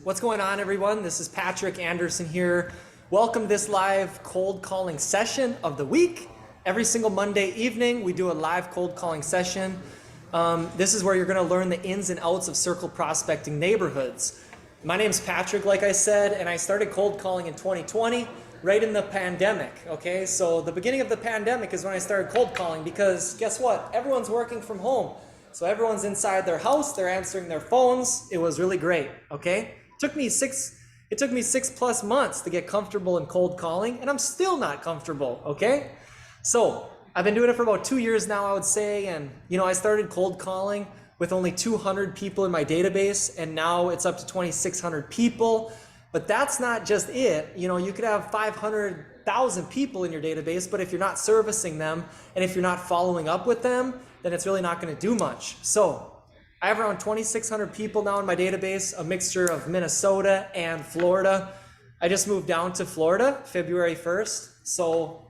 What's going on, everyone? This is Patrick Anderson here. Welcome to this live cold calling session of the week. Every single Monday evening, we do a live cold calling session. This is where you're going to learn the ins and outs of circle prospecting neighborhoods. My name's Patrick, like I said, and I started cold calling in 2020, right in the pandemic, okay? So the beginning of the pandemic is when I started cold calling because guess what? Everyone's working from home. So everyone's inside their house, they're answering their phones. It was really great, okay? It took me 6+ months to get comfortable in cold calling, and I'm still not comfortable, okay? So I've been doing it for about 2 years now, I would say, and I started cold calling with only 200 people in my database, and now it's up to 2,600 people. But that's not just it. You could have 500,000 people in your database, but if you're not servicing them and if you're not following up with them, then it's really not going to do much. So I have around 2,600 people now in my database, a mixture of Minnesota and Florida. I just moved down to Florida February 1st. So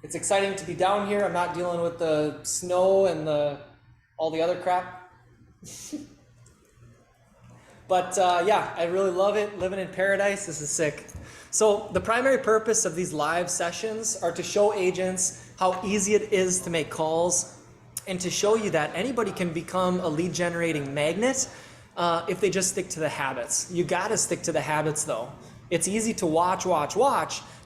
it's exciting to be down here. I'm not dealing with the snow and all the other crap. But yeah, I really love it, living in paradise. This is sick. So the primary purpose of these live sessions are to show agents how easy it is to make calls and to show you that anybody can become a lead generating magnet if they just stick to the habits. You gotta stick to the habits though. It's easy to watch,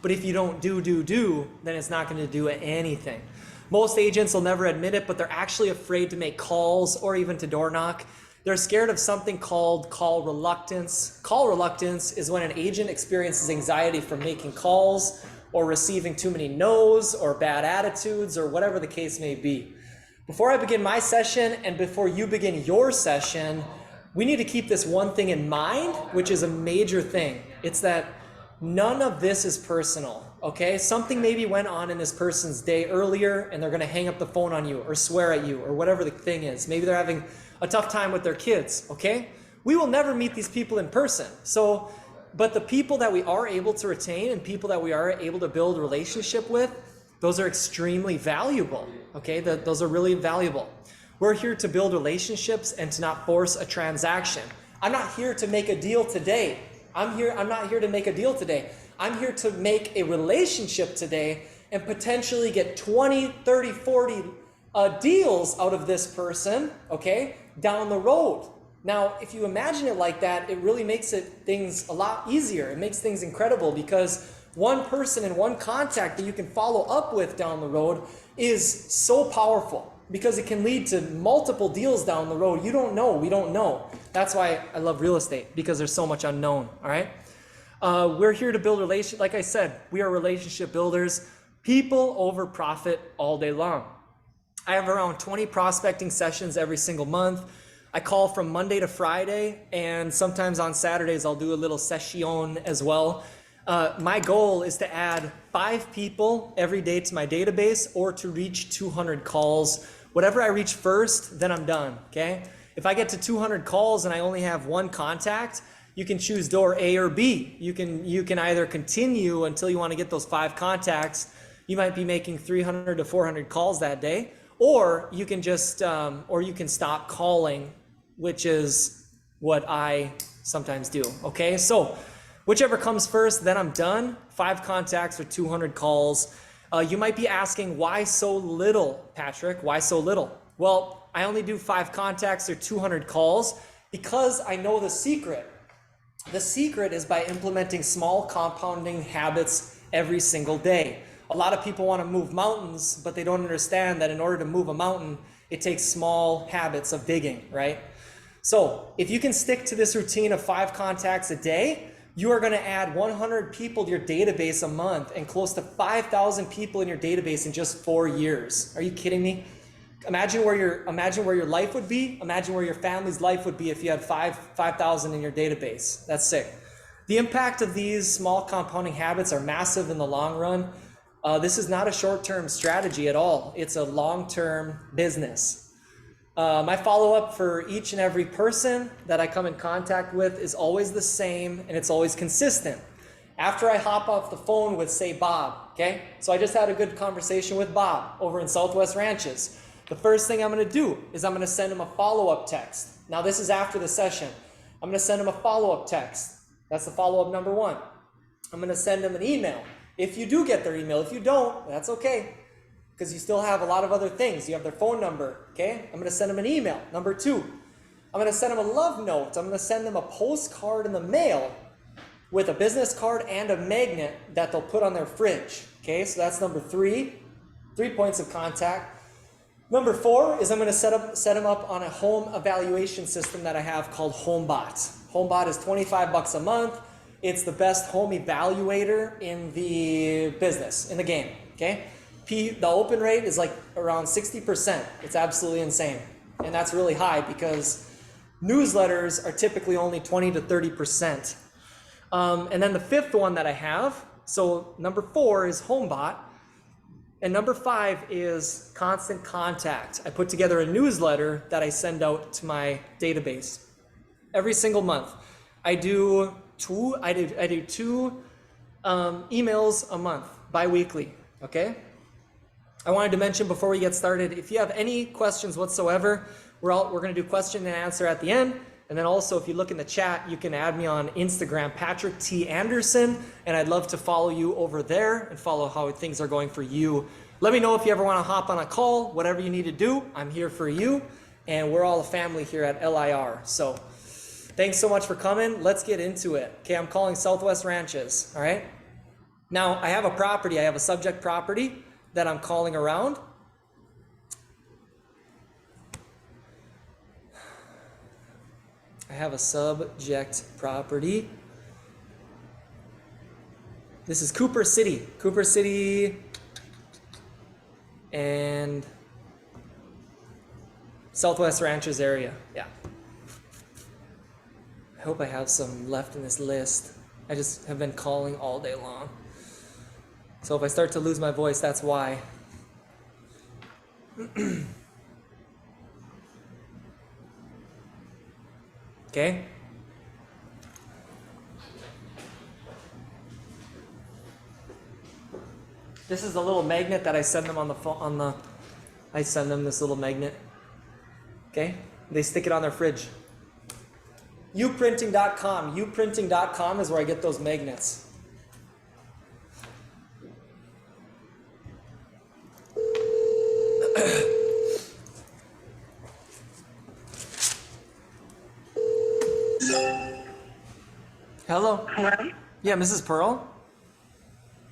but if you don't do, then it's not gonna do anything. Most agents will never admit it, but they're actually afraid to make calls or even to door knock. They're scared of something called call reluctance. Call reluctance is when an agent experiences anxiety from making calls or receiving too many no's or bad attitudes or whatever the case may be. Before I begin my session and before you begin your session, we need to keep this one thing in mind, which is a major thing. It's that none of this is personal, okay? Something maybe went on in this person's day earlier and they're gonna hang up the phone on you or swear at you or whatever the thing is. Maybe they're having a tough time with their kids, okay? We will never meet these people in person. But the people that we are able to retain and people that we are able to build a relationship with, those are extremely valuable, okay? Those are really valuable. We're here to build relationships and to not force a transaction. I'm not here to make a deal today. I'm not here to make a deal today. I'm here to make a relationship today and potentially get 20, 30, 40 deals out of this person, okay, down the road. Now, if you imagine it like that, it really makes things a lot easier. It makes things incredible because one person and one contact that you can follow up with down the road is so powerful because it can lead to multiple deals down the road. You don't know, we don't know. That's why I love real estate, because there's so much unknown, all right? We're here to build relationships. Like I said, we are relationship builders. People over profit all day long. I have around 20 prospecting sessions every single month. I call from Monday to Friday, and sometimes on Saturdays I'll do a little session as well. My goal is to add 5 people every day to my database or to reach 200 calls. Whatever I reach first, then I'm done, okay? If I get to 200 calls and I only have one contact, you can choose door A or B. You can either continue until you want to get those 5 contacts. You might be making 300 to 400 calls that day, or you can just, or you can stop calling, which is what I sometimes do, okay? So whichever comes first, then I'm done. 5 contacts or 200 calls. You might be asking, why so little, Patrick? Why so little? Well, I only do 5 contacts or 200 calls because I know the secret. The secret is by implementing small compounding habits every single day. A lot of people want to move mountains, but they don't understand that in order to move a mountain, it takes small habits of digging, right? So if you can stick to this routine of 5 contacts a day, you are going to add 100 people to your database a month and close to 5,000 people in your database in just 4 years. Are you kidding me? Imagine where your life would be. Imagine where your family's life would be if you had 5,000 in your database. That's sick. The impact of these small compounding habits are massive in the long run. This is not a short-term strategy at all. It's a long-term business. My follow-up for each and every person that I come in contact with is always the same, and it's always consistent. After I hop off the phone with, say, Bob, okay? So I just had a good conversation with Bob over in Southwest Ranches. The first thing I'm gonna do is I'm gonna send him a follow-up text. Now this is after the session. I'm going to send them a follow-up text. That's the follow-up number 1. I'm going to send them an email. If you do get their email, if you don't, that's okay, because you still have a lot of other things. You have their phone number, okay? I'm going to send them an email. Number 2, I'm going to send them a love note. I'm going to send them a postcard in the mail with a business card and a magnet that they'll put on their fridge, okay? So that's number 3 points of contact. Number 4 is I'm going to set them up on a home evaluation system that I have called HomeBot. HomeBot is $25 a month. It's the best home evaluator in the business, in the game, okay? The open rate is like around 60%. It's absolutely insane. And that's really high because newsletters are typically only 20 to 30%. And then the 5th one that I have, so number 4 is HomeBot. And number 5 is Constant Contact. I put together a newsletter that I send out to my database every single month. I do two emails a month, bi-weekly, okay? I wanted to mention before we get started, if you have any questions whatsoever, we're going to do question and answer at the end. And then also, if you look in the chat, you can add me on Instagram, Patrick T. Anderson, and I'd love to follow you over there and follow how things are going for you. Let me know if you ever want to hop on a call, whatever you need to do, I'm here for you. And we're all a family here at LIR. So thanks so much for coming. Let's get into it. Okay, I'm calling Southwest Ranches, all right? Now, I have a property. I have a subject property that I'm calling around. I have a subject property. This is Cooper City and Southwest Ranches area, yeah. I hope I have some left in this list. I just have been calling all day long. So if I start to lose my voice, that's why. Okay. This is the little magnet that I send them on the phone. I send them this little magnet. Okay. They stick it on their fridge. Uprinting.com. Uprinting.com is where I get those magnets. Hello. Hello? Yeah, Mrs. Pearl?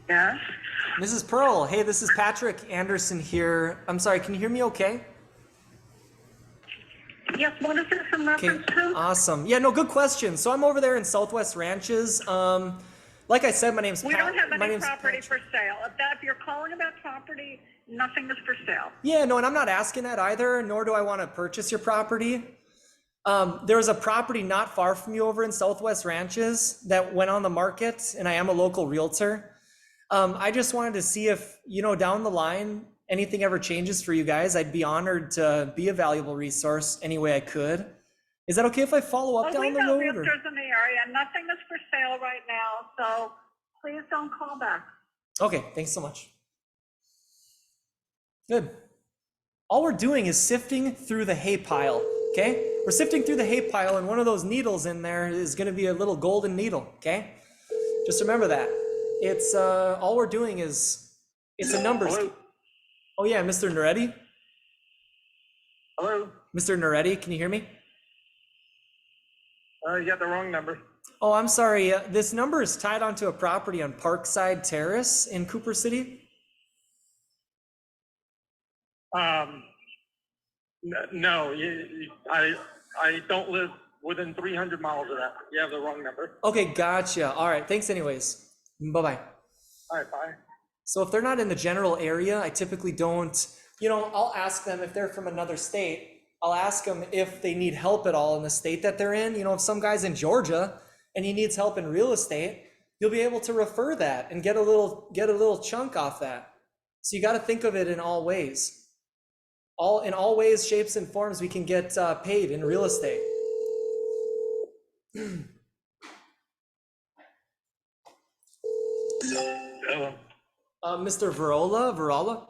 Yes? Mrs. Pearl, hey, this is Patrick Anderson here. I'm sorry, can you hear me okay? Yes, what is this in reference to? Awesome. Yeah, no, good question. So I'm over there in Southwest Ranches. Like I said, my name's We don't have any property Patrick. for sale. If you're calling about property, nothing is for sale. Yeah, no, and I'm not asking that either, nor do I want to purchase your property. There was a property not far from you over in Southwest Ranches that went on the market, and I am a local realtor. I just wanted to see if, down the line, anything ever changes for you guys. I'd be honored to be a valuable resource any way I could. Is that okay if I follow up down the road? We have realtors in the area. Nothing is for sale right now, so please don't call back. Okay, thanks so much. Good. All we're doing is sifting through the hay pile, okay? We're sifting through the hay pile, and one of those needles in there is going to be a little golden needle, okay? Just remember that. It's all we're doing is it's a numbers. Hello? Oh yeah, Mr. Naretti? Hello? Mr. Naretti, can you hear me? You got the wrong number. Oh, I'm sorry. This number is tied onto a property on Parkside Terrace in Cooper City. No, I don't live within 300 miles of that. You have the wrong number. Okay, gotcha. All right, thanks anyways. Bye-bye. All right, bye. So if they're not in the general area, I typically don't, I'll ask them if they're from another state. I'll ask them if they need help at all in the state that they're in. If some guy's in Georgia and he needs help in real estate, you'll be able to refer that and get a little chunk off that. So you got to think of it in all ways. In all ways, shapes, and forms, we can get paid in real estate. Hello. Mr. Verola?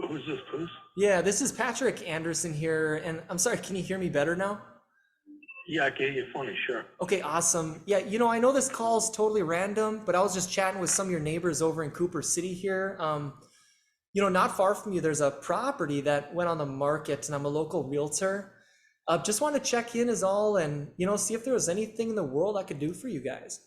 Who's this, please? Yeah, this is Patrick Anderson here, and I'm sorry, can you hear me better now? Yeah, I can hear you funny, sure. Okay, awesome. Yeah, I know this call is totally random, but I was just chatting with some of your neighbors over in Cooper City here. Not far from you, there's a property that went on the market, and I'm a local realtor. Just want to check in is all, and see if there was anything in the world I could do for you guys.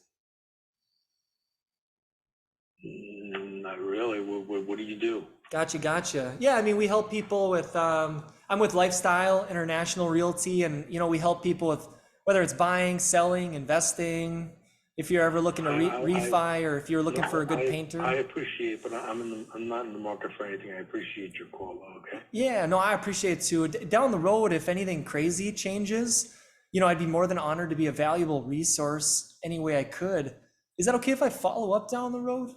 Not really. What do you do? Gotcha. Yeah, I mean, we help people with, I'm with Lifestyle International Realty, and, we help people with whether it's buying, selling, investing, if you're ever looking to refi, or if you're looking for a good painter. I appreciate it, but I'm not in the market for anything. I appreciate your call, okay? Yeah, no, I appreciate it too. Down the road, if anything crazy changes, I'd be more than honored to be a valuable resource any way I could. Is that okay if I follow up down the road?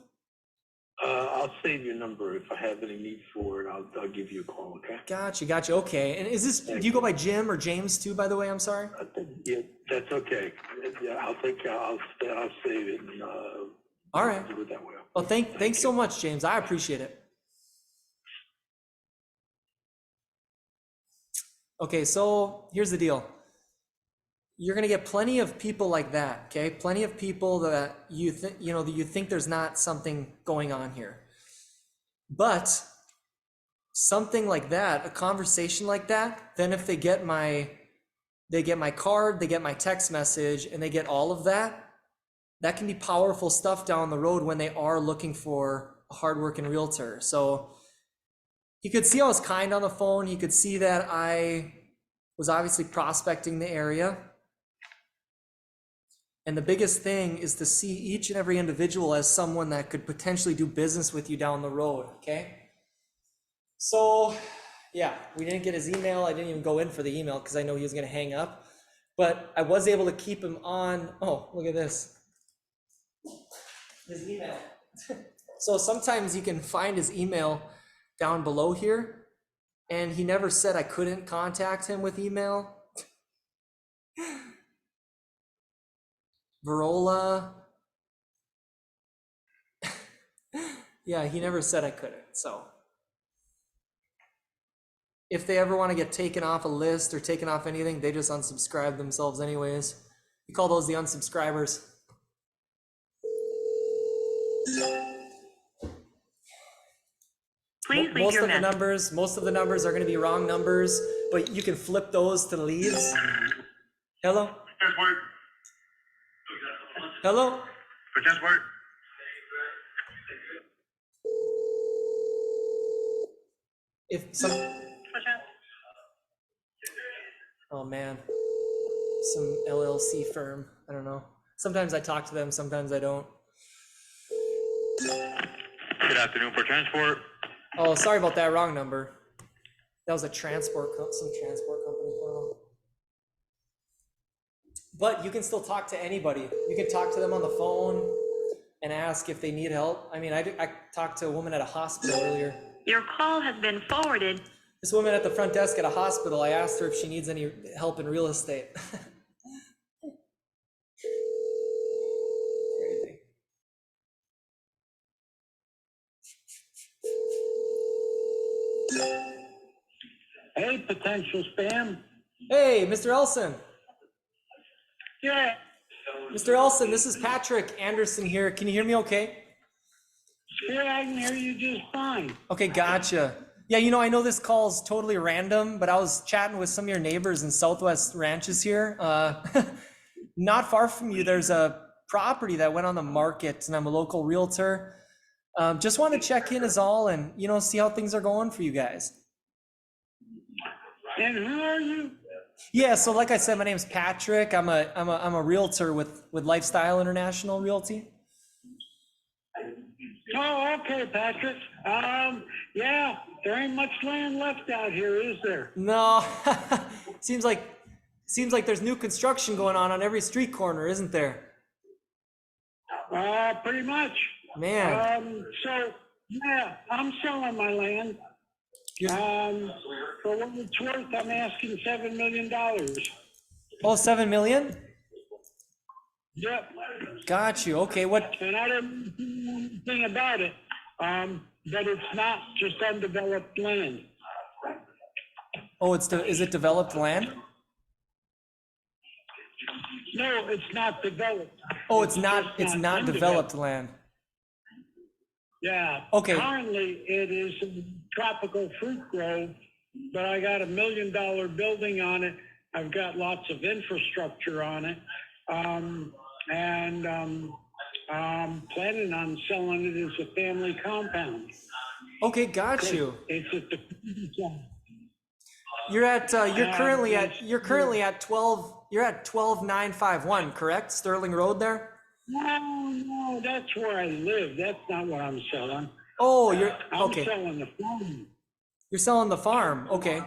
I'll save your number. If I have any need for it, I'll give you a call, okay? Gotcha. Okay. And is this, do you go by Jim or James too, by the way? I'm sorry. Yeah, that's okay. Yeah, I'll save it and All right. do it that way. Well, thanks so much, James. I appreciate it. Okay, so here's the deal. You're gonna get plenty of people like that, okay? Plenty of people that you think there's not something going on here. But something like that, a conversation like that, then if they get my card, they get my text message, and they get all of that, that can be powerful stuff down the road when they are looking for a hardworking realtor. So he could see I was kind on the phone. He could see that I was obviously prospecting the area. And the biggest thing is to see each and every individual as someone that could potentially do business with you down the road, okay? So, yeah, we didn't get his email. I didn't even go in for the email because I know he was gonna hang up. But I was able to keep him on. Oh, look at this. His email. So sometimes you can find his email down below here. And he never said I couldn't contact him with email. Verola. Yeah, he never said I couldn't. So if they ever want to get taken off a list or taken off anything, they just unsubscribe themselves anyways. We call those the unsubscribers. Please leave your message. Most of the numbers are going to be wrong numbers, but you can flip those to leads. Hello? Hello? If some, oh man, some LLC firm, I don't know. Sometimes I talk to them, sometimes I don't. Good afternoon for transport. Oh, sorry about that, wrong number. That was a some transport company. But you can still talk to anybody. You can talk to them on the phone and ask if they need help. I mean, I talked to a woman at a hospital earlier. Your call has been forwarded. This woman at the front desk at a hospital, I asked her if she needs any help in real estate. Crazy. Hey, potential spam. Hey, Mr. Elson. Yeah. Mr. Elson, this is Patrick Anderson here. Can you hear me okay? Yeah, I can hear you just fine. Okay, gotcha. Yeah, I know this call is totally random, but I was chatting with some of your neighbors in Southwest Ranches here. Not far from you, there's a property that went on the market, and I'm a local realtor. Just want to check in is all, and see how things are going for you guys. And who are you? Yeah, so like I said, my name's Patrick. I'm a realtor with Lifestyle International Realty. Oh, okay, Patrick. Yeah, there ain't much land left out here, is there? No, seems like there's new construction going on every street corner, isn't there? Pretty much. Man. So yeah, I'm selling my land. For what it's worth, I'm asking $7 million. Oh, 7 million? Yep. Got you. Okay, what? And I don't know anything about it, but it's not just undeveloped land. Oh, is it developed land? No, it's not developed. Oh, it's not just not in developed land. Yeah. Okay. Currently, it is a tropical fruit grove, but I got $1 million building on it. I've got lots of infrastructure on it. I'm planning on selling it as a family compound. Okay, got you. It's at the You're currently at 12951, correct? Sterling Road there? No, that's where I live. That's not what I'm selling. Oh, I'm okay. selling the farm. You're selling the farm. Okay.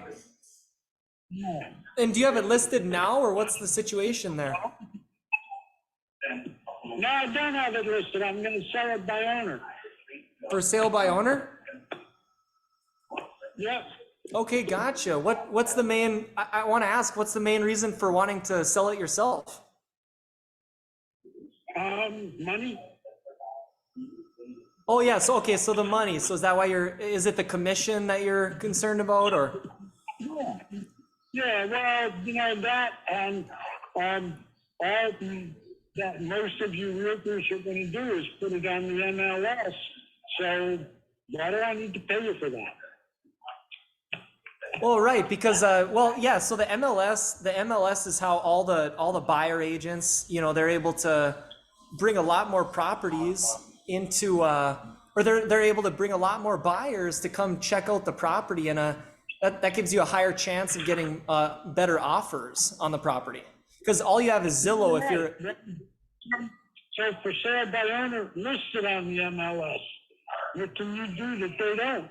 Yeah. And do you have it listed now, or what's the situation there? No, I don't have it listed. I'm going to sell it by owner. For sale by owner? Yep. Okay, gotcha. What's the main, I want to ask, what's the main reason for wanting to sell it yourself? Money. Oh yeah, so okay, so the money. So is that why is it the commission that you're concerned about, or? Yeah, well, that and all that most of you realtors are going to do is put it on the MLS. So why do I need to pay you for that? Well, right, because well, yeah. So the MLS is how all the buyer agents, they're able to bring a lot more properties into, or they're able to bring a lot more buyers to come check out the property, and that gives you a higher chance of getting better offers on the property. Because all you have is Zillow if you're. So for sale by owner, listed on the MLS. What can you do that they don't?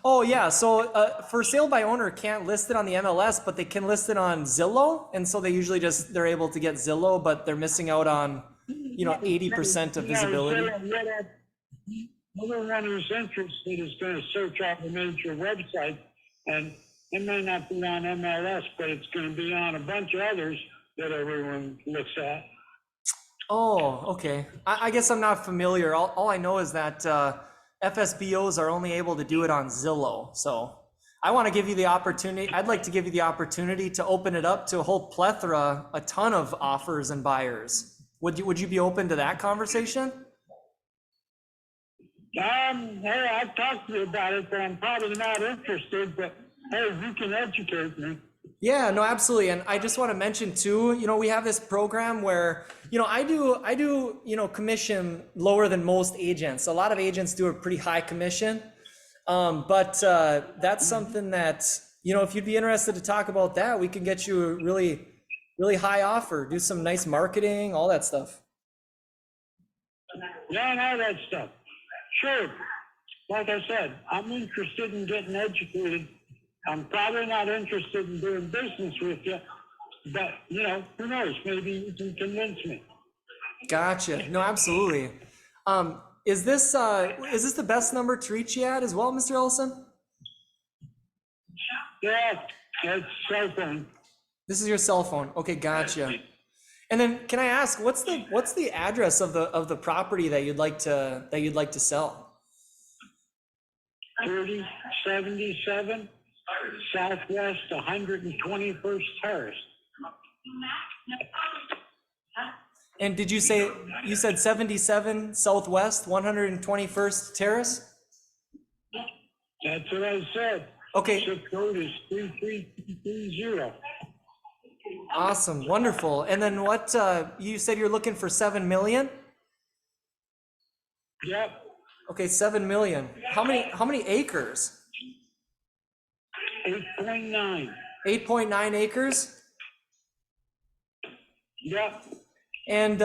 Oh yeah, so for sale by owner can't list it on the MLS, but they can list it on Zillow, and so they usually they're able to get Zillow, but they're missing out on 80% of visibility. Everyone who's interested is going to search out the major website, and it may not be on MLS, but it's going to be on a bunch of others that everyone looks at. Oh, okay. I guess I'm not familiar. All I know is that FSBOs are only able to do it on Zillow. So I want to give you the opportunity. I'd like to give you the opportunity to open it up to a whole plethora, a ton of offers and buyers. Would you be open to that conversation? Hey, I've talked to you about it, but I'm probably not interested. But hey, you can educate me. Yeah, no, absolutely. And I just want to mention too, we have this program where, I do, commission lower than most agents. A lot of agents do a pretty high commission. But that's something that, if you'd be interested to talk about that, we can get you a really, really high offer, do some nice marketing, all that stuff. Yeah, and all that stuff. Sure. Like I said, I'm interested in getting educated. I'm probably not interested in doing business with you, but who knows? Maybe you can convince me. Gotcha. No, absolutely. Is this the best number to reach you at as well, Mr. Ellison? Yeah, it's cell phone. This is your cell phone. Okay, gotcha. And then can I ask, what's the address of the property that you'd like to sell? 3077 Southwest 121st Terrace. And you said 77 Southwest 121st Terrace? That's what I said. Okay. Zip code is 3330. Awesome, wonderful. And then what you said you're looking for 7 million? Yep. Okay, 7 million. How many acres? 8.9. 8.9 acres? Yep. And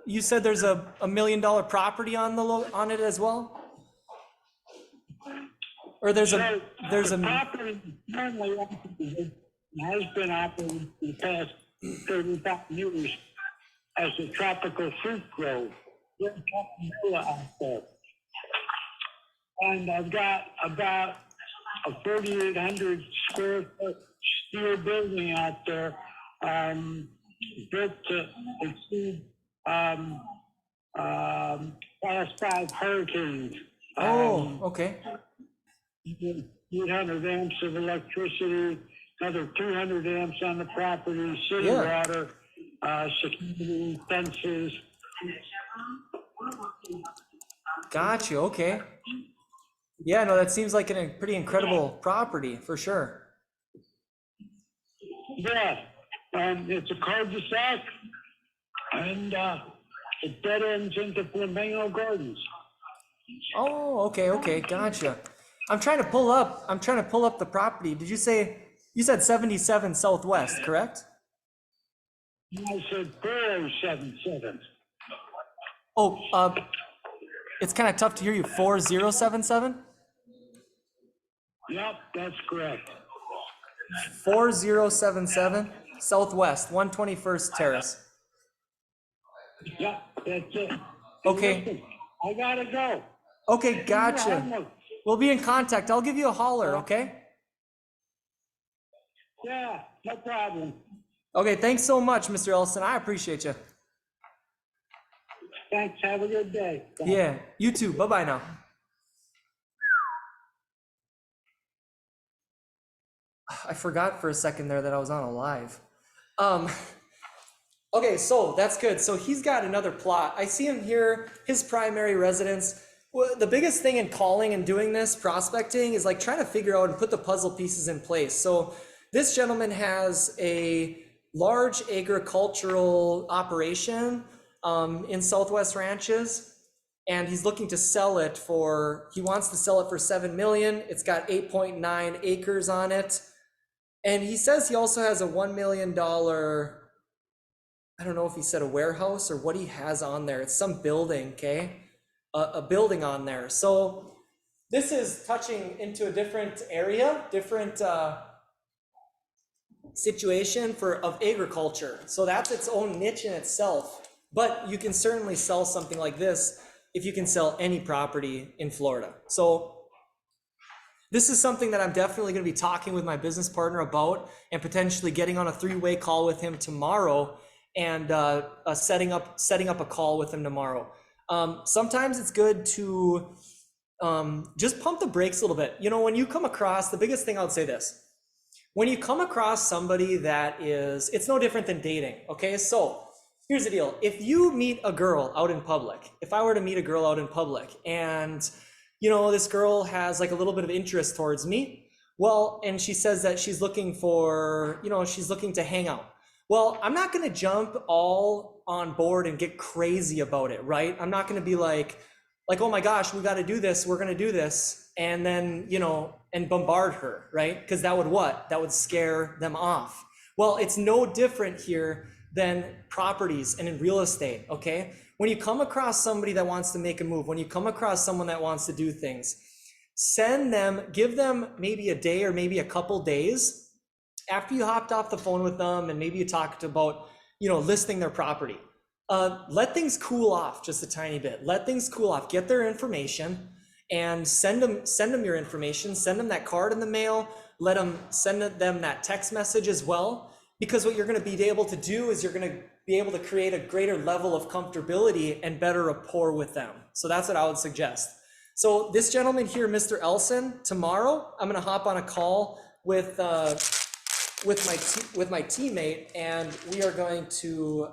you said there's a $1 million property on it as well? Or there's a property normally has been operating for the past 35 years as a tropical fruit grove. There's a out there. And I've got about a 4,800 square foot steel building out there, built to exceed past 5 hurricanes. okay. 800 amps of electricity, another 200 amps on the property, city Yeah. water. security fences. Got you. Okay. Yeah, no, that seems like a pretty incredible property for sure. Yeah, it's a cul-de-sac, and it dead ends into Flamingo Gardens. Oh, okay, okay, gotcha. I'm trying to pull up the property. Did you say, you said 77 Southwest, correct? I said 4077. Oh, it's kind of tough to hear you. 4077? Yep, that's correct. 4077 Southwest, 121st Terrace. Yep, that's it. Okay. Listen, I gotta go. Okay, gotcha. Homework. We'll be in contact. I'll give you a holler, okay? Yeah, no problem. Okay, thanks so much, Mr. Ellison. I appreciate you. Thanks. Have a good day. Bye. Yeah, you too. Bye-bye now. I forgot for a second there that I was on a live. Okay, so that's good. So he's got another plot. I see him here, his primary residence. Well, the biggest thing in calling and doing this prospecting is like trying to figure out and put the puzzle pieces in place. So this gentleman has a large agricultural operation in Southwest Ranches, and he's looking to sell it for, he wants to sell it for 7 million. It's got 8.9 acres on it. And he says he also has a $1 million, I don't know if he said a warehouse or what he has on there. It's some building, okay? A building on there. So this is touching into a different area, different situation of agriculture. So that's its own niche in itself. But you can certainly sell something like this if you can sell any property in Florida. So this is something that I'm definitely going to be talking with my business partner about and potentially getting on a 3-way call with him tomorrow and setting up a call with him tomorrow. Sometimes it's good to just pump the brakes a little bit. You know, when you come across, the biggest thing I would say this, when you come across somebody that is, it's no different than dating, okay? So here's the deal. If you meet a girl out in public, if I were to meet a girl out in public and, you know, this girl has like a little bit of interest towards me, well, and she says that she's looking for, you know, she's looking to hang out. Well, I'm not going to jump all on board and get crazy about it, right? I'm not going to be like, oh my gosh, we got to do this. We're going to do this. And then, you know, and bombard her, right? Because that would what? That would scare them off. Well, it's no different here than properties and in real estate, okay? When you come across somebody that wants to make a move, when you come across someone that wants to do things, send them, give them maybe a day or maybe a couple days after you hopped off the phone with them and maybe you talked about, you know, listing their property. Let things cool off just a tiny bit. Let things cool off. Get their information and send them your information. Send them that card in the mail. Let them send them that text message as well. Because what you're going to be able to do is you're going to be able to create a greater level of comfortability and better rapport with them. So that's what I would suggest. So this gentleman here, Mr. Elson, tomorrow I'm going to hop on a call with my teammate, and we are going to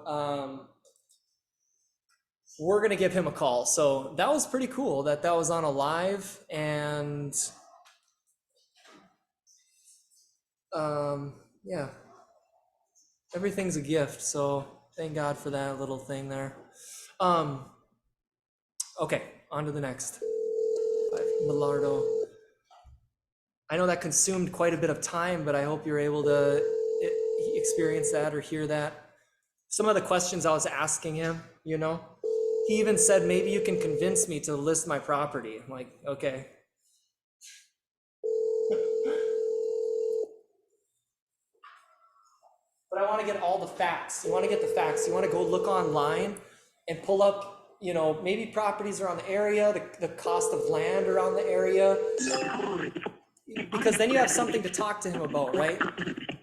we're gonna give him a call. So that was pretty cool that was on a live, and yeah, everything's a gift. So thank God for that little thing there. Okay, on to the next. Millardo. I know that consumed quite a bit of time, but I hope you're able to experience that or hear that. Some of the questions I was asking him, you know, he even said, maybe you can convince me to list my property. I'm like, okay. But I want to get all the facts. You want to get the facts. You want to go look online and pull up, you know, maybe properties around the area, the cost of land around the area, because then you have something to talk to him about, right?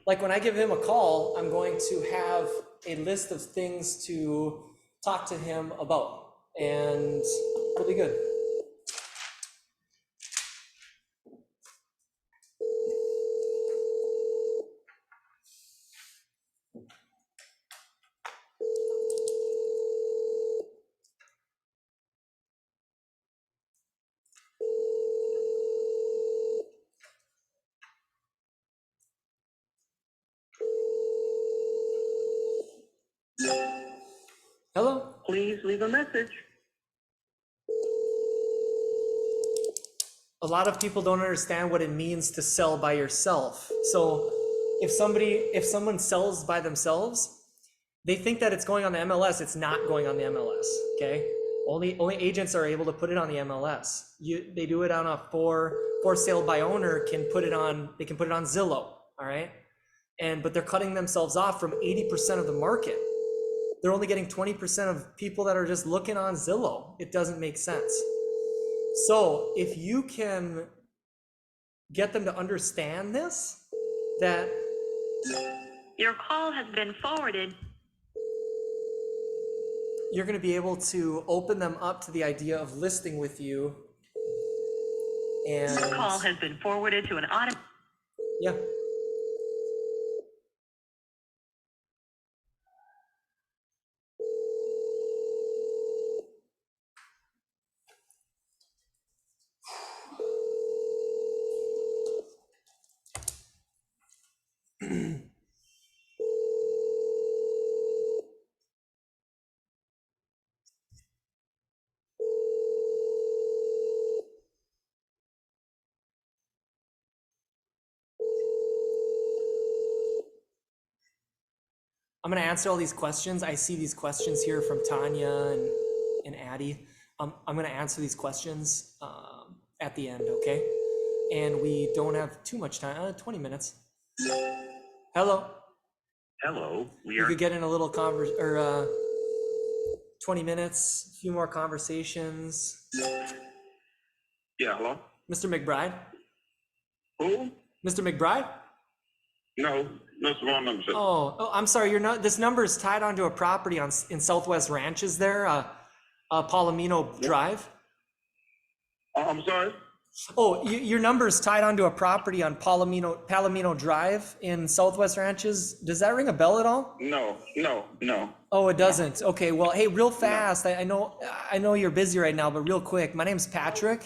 Like when I give him a call, I'm going to have a list of things to talk to him about, and it'll be good. Hello? Please leave a message. A lot of people don't understand what it means to sell by yourself. So if someone sells by themselves, they think that it's going on the MLS. It's not going on the MLS, okay? Only agents are able to put it on the MLS. They do it on a for sale by owner they can put it on Zillow, all right? But they're cutting themselves off from 80% of the market. They're only getting 20% of people that are just looking on Zillow. It doesn't make sense. So if you can get them to understand this, that Your call has been forwarded. you're going to be able to open them up to the idea of listing with you. And Your call has been forwarded to an auto. yeah. I'm going to answer all these questions. I see these questions here from Tanya and Addie. I'm going to answer these questions at the end, okay? And we don't have too much time, 20 minutes. Hello. Hello, We could get in a little 20 minutes, a few more conversations. Yeah, hello? Mr. McBride? Who? Mr. McBride? No, that's the wrong number, sir. Oh, I'm sorry. This number is tied onto a property in Southwest Ranches there, Palomino Drive. I'm sorry? Oh, your number is tied onto a property on Palomino Drive in Southwest Ranches. Does that ring a bell at all? No. Oh, it doesn't. Okay, well, hey, real fast. I know you're busy right now, but real quick, my name's Patrick,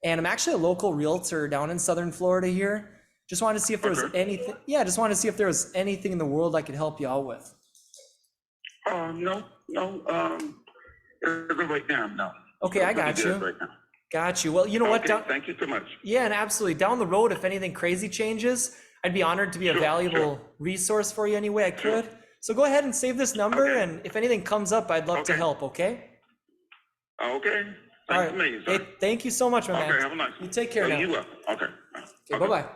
and I'm actually a local realtor down in Southern Florida here. Just wanted to see if there was anything. Yeah, just wanted to see if there was anything in the world I could help you out with. No. Right now, no. Okay, I got you. Right now. Got you. Well, you know what? Okay, thank you so much. Yeah, and absolutely. Down the road, if anything crazy changes, I'd be honored to be a valuable resource for you any way I could. So go ahead and save this number, and if anything comes up, I'd love to help, okay? Okay. All right. Amazing, Hey, thank you so much, my man. Okay, have a nice one. You take care now. You will. Okay. Okay, bye-bye.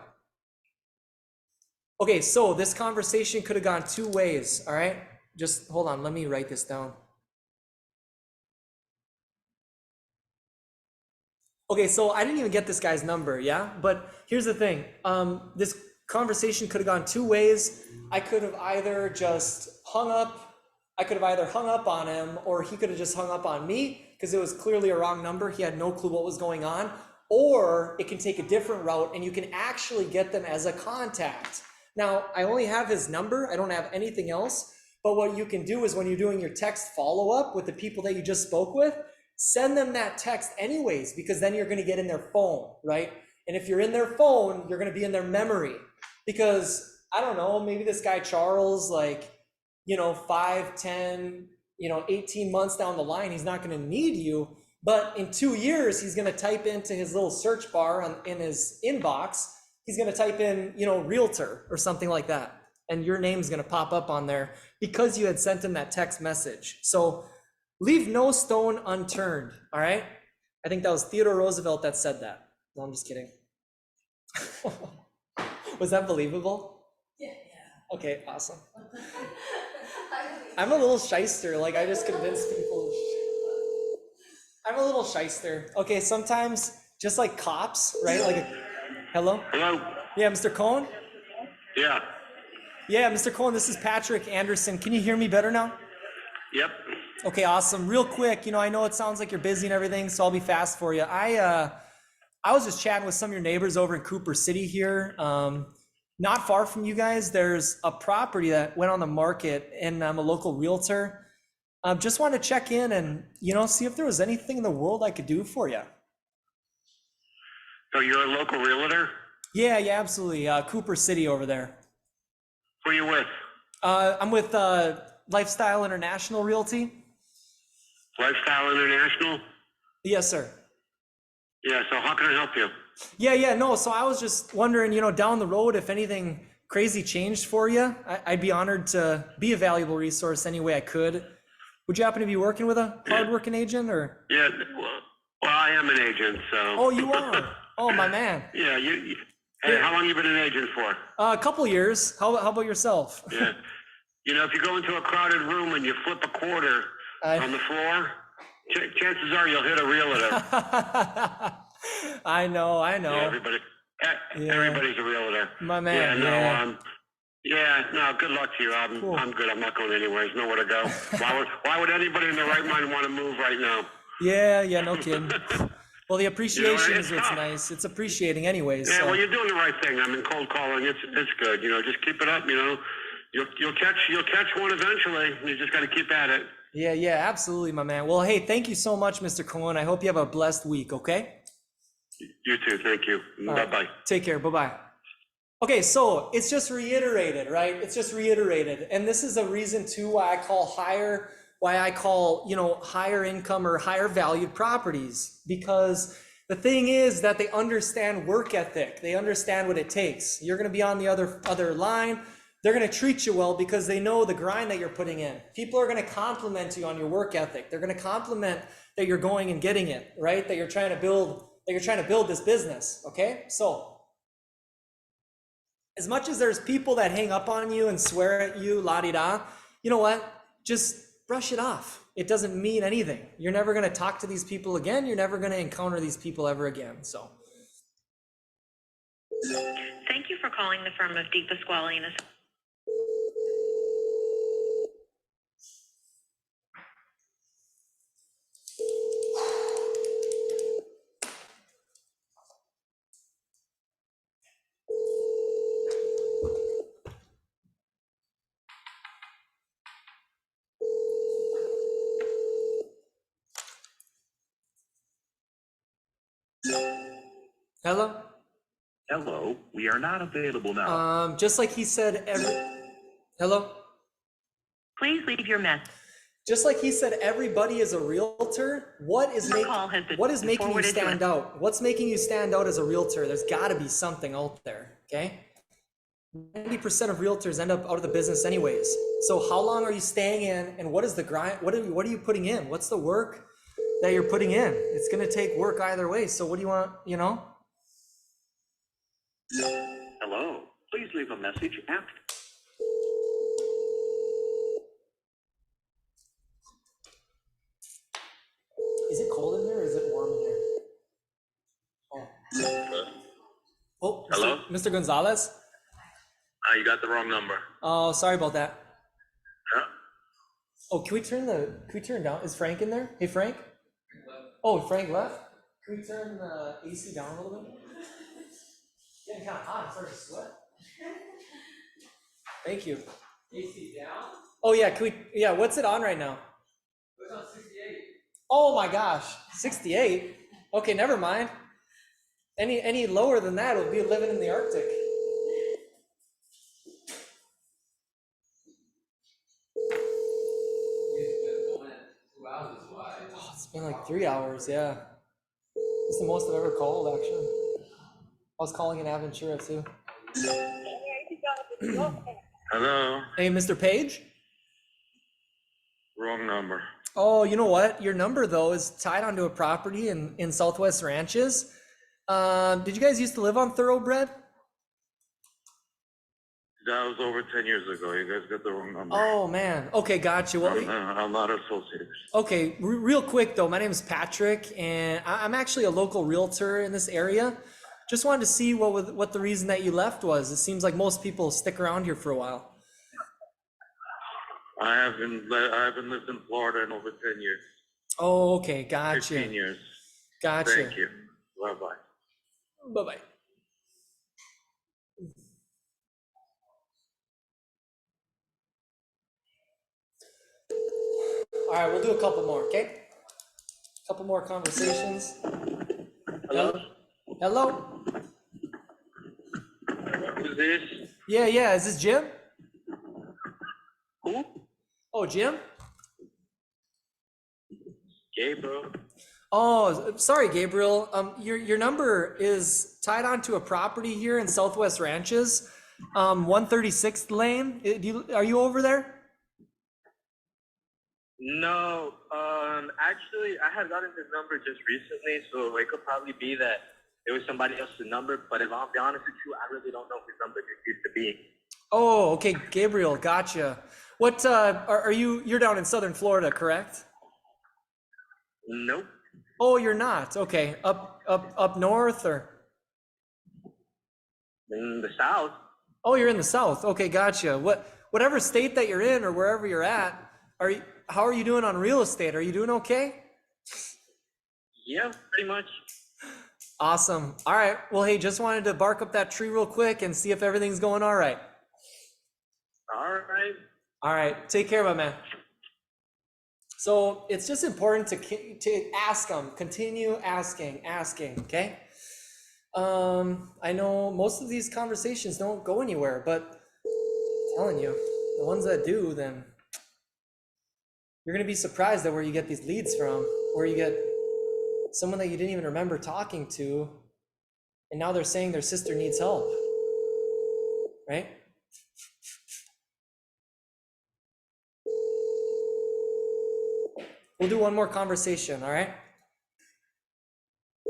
Okay, so this conversation could have gone two ways, all right? Just hold on, let me write this down. Okay, so I didn't even get this guy's number, yeah? But here's the thing. This conversation could have gone two ways. I could have either just hung up on him, or he could have just hung up on me because it was clearly a wrong number. He had no clue what was going on. Or it can take a different route and you can actually get them as a contact. Now, I only have his number. I don't have anything else. But what you can do is when you're doing your text follow-up with the people that you just spoke with, send them that text anyways, because then you're going to get in their phone, right? And if you're in their phone, you're going to be in their memory. Because, I don't know, maybe this guy Charles, 5, 10, 18 months down the line, he's not going to need you. But in 2 years, he's going to type into his little search bar in his inbox, he's going to type in, realtor or something like that. And your name's going to pop up on there because you had sent him that text message. So leave no stone unturned, all right? I think that was Theodore Roosevelt that said that. No, I'm just kidding. Was that believable? Yeah. Okay, awesome. I'm a little shyster, I just convince people. I'm a little shyster. Okay, sometimes, just like cops, right? Hello? Hello? Yeah, Mr. Cohen? Yeah. Yeah, Mr. Cohen, this is Patrick Anderson. Can you hear me better now? Yep. Okay, awesome. Real quick, I know it sounds like you're busy and everything, so I'll be fast for you. I was just chatting with some of your neighbors over in Cooper City here. Not far from you guys, there's a property that went on the market, and I'm a local realtor. Just wanted to check in and, see if there was anything in the world I could do for you. So you're a local realtor? Yeah, absolutely. Cooper City over there. Who are you with? I'm with Lifestyle International Realty. Lifestyle International? Yes, sir. Yeah, so how can I help you? Yeah, no. So I was just wondering, down the road, if anything crazy changed for you, I'd be honored to be a valuable resource any way I could. Would you happen to be working with a hardworking agent or? Yeah, well, I am an agent, so. Oh, you are? Oh, my man. Yeah, hey, how long you been an agent for? A couple years. How about yourself? Yeah. If you go into a crowded room and you flip a quarter on the floor, chances are you'll hit a realtor. I know. Yeah, everybody's a realtor. My man. No, good luck to you. I'm good. I'm not going anywhere. There's nowhere to go. Why would anybody in their right mind want to move right now? Yeah, no kidding. Well, the appreciation is what's tough. nice. It's appreciating anyways. Yeah, so. well, you're doing the right thing. I mean, cold calling, it's good. Just keep it up. You'll catch one eventually. You just got to keep at it. Yeah, absolutely, my man. Well, hey, thank you so much, Mr. Cohen. I hope you have a blessed week, okay? You too. Thank you. Bye-bye. Take care. Bye-bye. Okay, so it's just reiterated, right? It's just reiterated. And this is a reason too why I call higher income or higher valued properties, because the thing is that they understand work ethic. They understand what it takes. You're going to be on the other line. They're going to treat you well because they know the grind that you're putting in. People are going to compliment you on your work ethic. They're going to compliment that you're going and getting it, right? That you're trying to build this business, okay? So as much as there's people that hang up on you and swear at you, la-di-da, you know what? Just brush it off. It doesn't mean anything. You're never going to talk to these people again. You're never going to encounter these people ever again. So. Thank you for calling the firm of Deep Pasquale and Associates. Hello? Hello, we are not available now. Just like he said hello? Please leave your message. Just like he said, everybody is a realtor. What is making you stand out? What's making you stand out as a realtor? There's got to be something out there, okay? 90% of realtors end up out of the business anyways. So how long are you staying in, and what is the grind? What are you putting in? What's the work that you're putting in? It's going to take work either way. So what do you want, Hello, please leave a message after. Is it cold in here or is it warm in here? Oh, Hello? Mr. Gonzalez? You got the wrong number. Oh, sorry about that. Yeah. Oh, can we turn down? Is Frank in there? Hey, Frank? Oh, Frank left? Can we turn the AC down a little bit? Getting kind of hot, I'm starting to sweat. Thank you. AC down? Oh yeah, what's it on right now? It's on 68. Oh my gosh, 68? Okay, never mind. Any lower than that, we'll be living in the Arctic. Oh, it's been like 3 hours, yeah. It's the most I've ever called, actually. I was calling in Aventura too. Hello. Hey, Mr. Page? Wrong number. Oh, you know what? Your number, though, is tied onto a property in Southwest Ranches. Did you guys used to live on Thoroughbred? That was over 10 years ago. You guys got the wrong number. Oh, man. Okay, got you. Well, I'm not associated. okay, real quick, though. My name is Patrick, and I'm actually a local realtor in this area. Just wanted to see what the reason that you left was. It seems like most people stick around here for a while. I haven't lived in Florida in over 10 years. Oh, okay, gotcha. 15 years. Gotcha. Thank you. Bye-bye. Bye-bye. All right, we'll do a couple more, okay? A couple more conversations. Hello? Hello? Who's this? Yeah, is this Jim? Who? Oh, Jim? Gabriel. Oh, sorry, Gabriel. Your number is tied onto a property here in Southwest Ranches, 136th Lane. Are you over there? No, actually, I had gotten this number just recently, so it could probably be that it was somebody else's number. But if I'll be honest with you, I really don't know whose number this used to be. Oh, okay, Gabriel, gotcha. What are you? You're down in Southern Florida, correct? Nope. Oh, you're not. Okay, up north or? In the South. Oh, you're in the South. Okay, gotcha. Whatever state that you're in or wherever you're at, how are you doing on real estate? Are you doing okay? Yeah, pretty much. Awesome. All right. Well, hey, just wanted to bark up that tree real quick and see if everything's going all right. All right. All right. Take care, my man. So it's just important to ask them, continue asking, okay? I know most of these conversations don't go anywhere, but I'm telling you, the ones that do, then you're gonna be surprised at where you get these leads from, where you get someone that you didn't even remember talking to, and now they're saying their sister needs help, right? We'll do one more conversation, all right?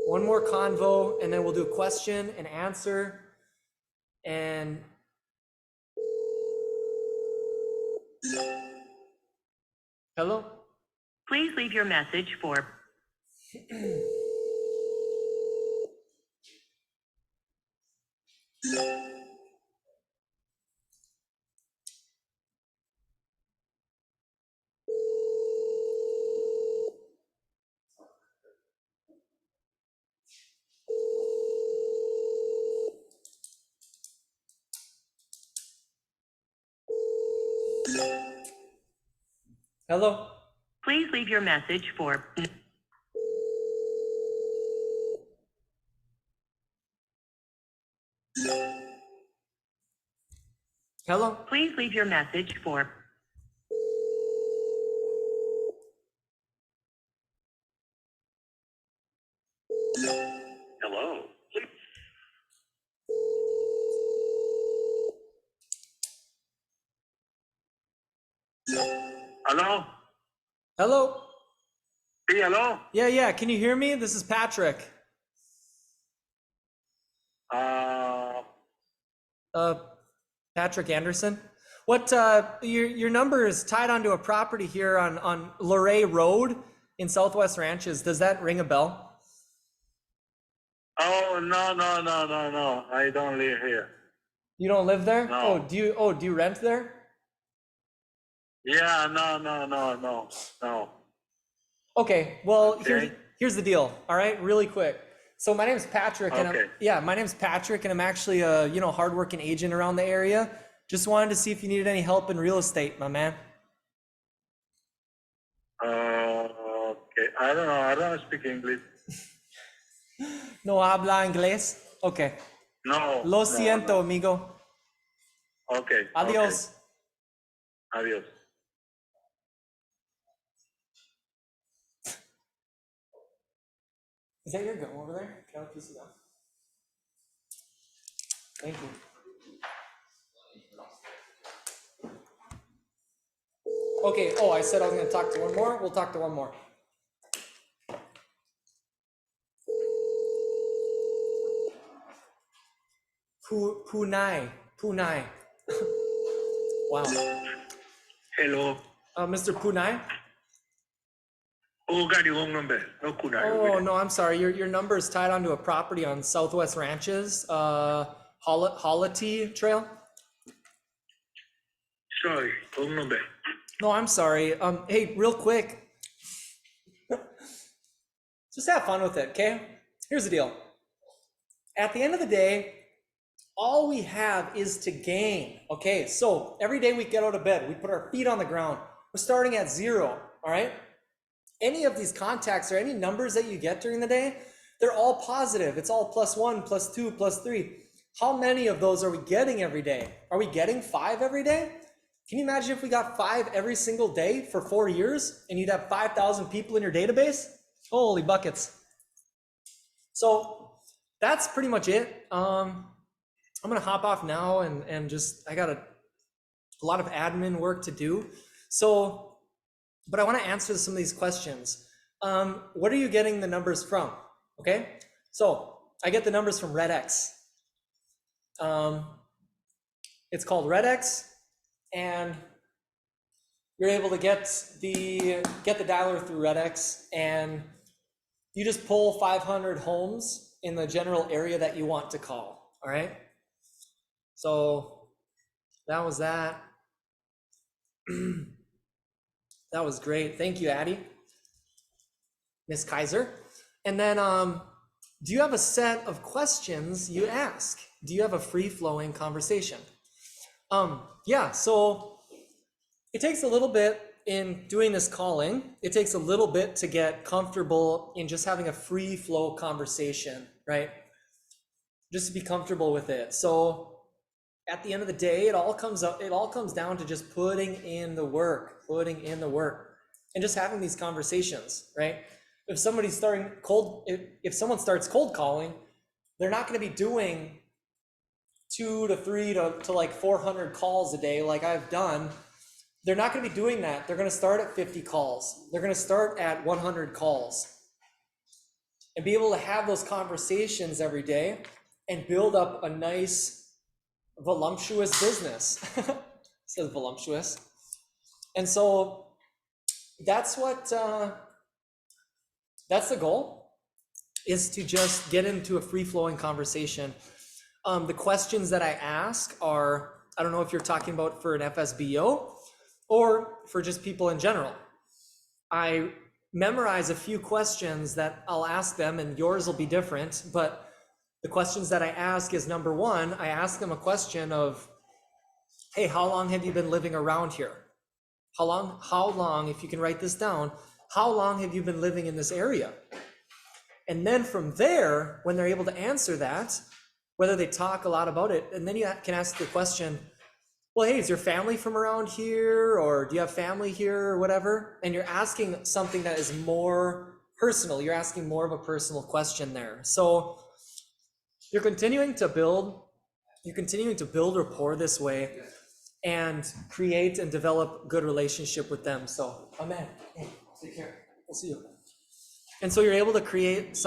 One more convo, and then we'll do a question and answer. And hello? Please leave your message for Hello? Please leave your message for Hello? Please leave your message for Hello. Hello? Hello? Sí, hello? Yeah, can you hear me? This is Patrick. Patrick Anderson. What, your number is tied onto a property here on Luray Road in Southwest Ranches. Does that ring a bell? Oh, no. I don't live here. You don't live there? No. Do you rent there? Yeah, no. Okay, well, Okay. here's the deal, all right, really quick. So my name's Patrick, and Okay. my name's Patrick, and I'm actually a hardworking agent around the area. Just wanted to see if you needed any help in real estate, my man. Okay. I don't know. I don't speak English. No habla inglés? Okay. No. Lo no, siento, no. amigo. Okay. Adios. Okay. Adios. Is that your gum over there? Can I have a piece of gum? Thank you. Okay, I said I was gonna talk to one more. We'll talk to one more. Punai. Wow. Hello. Mr. Punai? Oh, got the wrong number. No, Kunai. Oh, no, I'm sorry. Your number is tied onto a property on Southwest Ranches, Holity Trail. Sorry, wrong number. No, I'm sorry. Hey, real quick. Just have fun with it, okay? Here's the deal. At the end of the day, all we have is to gain, okay? So every day we get out of bed, we put our feet on the ground. We're starting at 0, all right? Any of these contacts or any numbers that you get during the day, they're all positive. It's all +1, +2, +3. How many of those are we getting every day? Are we getting 5 every day? Can you imagine if we got 5 every single day for 4 years and you'd have 5,000 people in your database? Holy buckets. So that's pretty much it. I'm gonna hop off now and just, I got a lot of admin work to do. So, but I wanna answer some of these questions. What are you getting the numbers from? Okay, so I get the numbers from RedX. It's called RedX, and you're able to get the dialer through RedX, and you just pull 500 homes in the general area that you want to call. All right. So that was that. That was great. Thank you, Addie. Miss Kaiser. And then, do you have a set of questions you ask? Do you have a free-flowing conversation? Yeah, so it takes a little bit in doing this calling. It takes a little bit to get comfortable in just having a free flow conversation, right? Just to be comfortable with it. So at the end of the day, it all comes down to just putting in the work, and just having these conversations, right? If somebody's starting cold, if someone starts cold calling, they're not going to be doing 2 to 3 to like 400 calls a day like I've done. They're not going to be doing that. They're going to start at 50 calls. They're going to start at 100 calls and be able to have those conversations every day and build up a nice, voluptuous business. It says voluptuous. And so that's what, that's the goal, is to just get into a free-flowing conversation. The questions that I ask are, I don't know if you're talking about for an FSBO or for just people in general. I memorize a few questions that I'll ask them, and yours will be different, but the questions that I ask is, number one, I ask them a question of, hey, how long have you been living around here? How long, if you can write this down, how long have you been living in this area? And then from there, when they're able to answer that, whether they talk a lot about it, and then you can ask the question, well, hey, is your family from around here? Or do you have family here or whatever? And you're asking something that is more personal. You're asking more of a personal question there. So you're continuing to build rapport this way and create and develop good relationship with them. So, amen. Hey, take care. We'll see you. And so you're able to create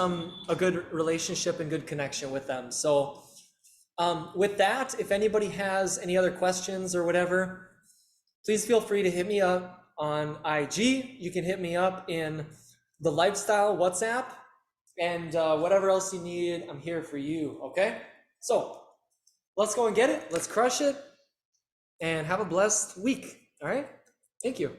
a good relationship and good connection with them. So with that, if anybody has any other questions or whatever, please feel free to hit me up on IG. You can hit me up in the Lifestyle WhatsApp, and whatever else you need, I'm here for you, okay? So let's go and get it. Let's crush it and have a blessed week, all right? Thank you.